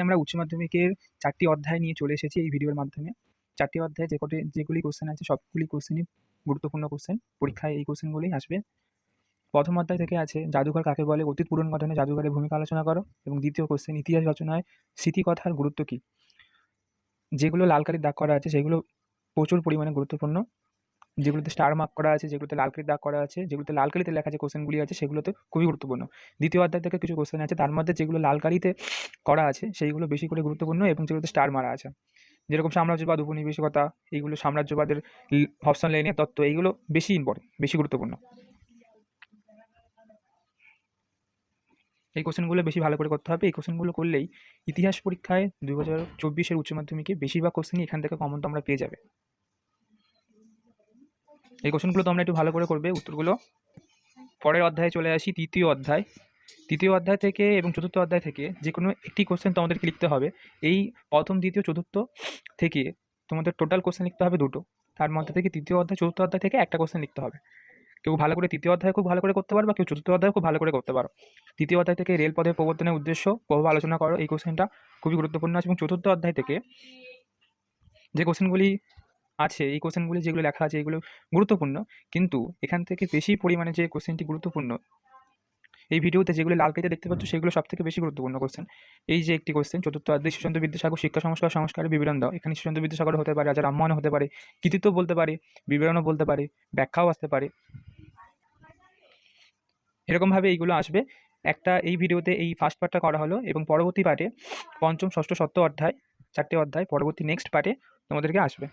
আমরা উচ্চ মাধ্যমিকের 4টি অধ্যায় নিয়ে চলে এসেছি এই ভিডিওর মাধ্যমে। 4টি অধ্যায়ে যেগুলি কোশ্চেন আছে সবগুলি কোশ্চেনই গুরুত্বপূর্ণ কোশ্চেন। পরীক্ষায় এই কোশ্চেনগুলোই আসবে। প্রথম অধ্যায় থেকে আছে জাদুঘর কাকে বলে, অতীত পুরন গঠনে জাদুঘরের ভূমিকা আলোচনা করো। এবং দ্বিতীয় কোশ্চেন ইতিহাস রচনায় স্মৃতিকথার গুরুত্ব কী। যেগুলো লাল কালির দাগ করা আছে সেগুলো প্রচুর পরিমাণে গুরুত্বপূর্ণ। যেগুলোতে স্টার মার্ক করা আছে, যেগুলোতে লাল কালির দাগ করা আছে, যেগুলোতে লাল কালিতে লেখা যে কোশ্চেনগুলি আছে সেগুলোতে খুবই গুরুত্বপূর্ণ। দ্বিতীয় অধ্যায় থেকে কিছু কোশ্চেন আছে, তার মধ্যে যেগুলো লাল কালিতে করা আছে সেইগুলো বেশি করে গুরুত্বপূর্ণ এবং যেগুলোতে স্টার মারা আছে, যেরকম সাম্রাজ্যবাদ, উপনিবেশিকতা, এইগুলো সাম্রাজ্যবাদের হবসন লেনের তত্ত্ব, এইগুলো বেশি ইম্পর্টেন্ট, বেশি গুরুত্বপূর্ণ। এই কোশ্চেনগুলো বেশি ভালো করে করতে হবে। এই কোশ্চেনগুলো করলেই ইতিহাস পরীক্ষায় 2024-এর উচ্চ মাধ্যমিকে বেশিরভাগ কোশ্চেনই এখান থেকে কমন তোমরা পেয়ে যাবে। এই কোশ্চেনগুলো তোমরা একটু ভালো করে করবে উত্তরগুলো। পরের অধ্যায়ে চলে আসি, তৃতীয় অধ্যায়। তৃতীয় অধ্যায় থেকে এবং চতুর্থ অধ্যায় থেকে যে কোনো একটি কোশ্চেন তোমাদেরকে লিখতে হবে। এই প্রথম, দ্বিতীয়, চতুর্থ থেকে তোমাদের টোটাল কোশ্চেন লিখতে হবে দুটো। তার মধ্যে থেকে তৃতীয় অধ্যায়, চতুর্থ অধ্যায় থেকে একটা কোশ্চেন লিখতে হবে। কেউ ভালো করে তৃতীয় অধ্যায় খুব ভালো করে করতে পারো, বা কেউ চতুর্থ অধ্যায় খুব ভালো করে করতে পারো। তৃতীয় অধ্যায় থেকে রেলপথের প্রবর্তনের উদ্দেশ্য প্রভাব আলোচনা করো, এই কোশ্চেনটা খুবই গুরুত্বপূর্ণ আছে। এবং চতুর্থ অধ্যায় থেকে যে কোশ্চেনগুলি আছে, এই কোশ্চেনগুলি যেগুলো লেখা আছে এগুলো গুরুত্বপূর্ণ, কিন্তু এখান থেকে বেশি পরিমাণে যে কোশ্চেনটি গুরুত্বপূর্ণ, এই ভিডিওতে যেগুলো লাল কালিতে দেখতে পাচ্ছ সেগুলো সবথেকে বেশি গুরুত্বপূর্ণ কোশ্চেন। এই যে একটি কোশ্চেন, চতুর্থ অধ্যায় ঈশ্বরচন্দ্র বিদ্যাসাগর শিক্ষা সংস্কারের বিবরণ দাও। এখানে ঈশ্বরচন্দ্র বিদ্যাসাগর হতে পারে, রাজা রামমোহন হতে পারে, কৃতিত্ব বলতে পারে, বিবরণও বলতে পারে, ব্যাখ্যাও আসতে পারে। এরকমভাবে এইগুলো আসবে। একটা এই ভিডিওতে এই ফার্স্ট পার্টটা করা হলো, এবং পরবর্তী পার্টে পঞ্চম, ষষ্ঠ, সপ্তম অধ্যায়, 4টে অধ্যায় পরবর্তী নেক্সট পার্টে তোমাদেরকে আসবে।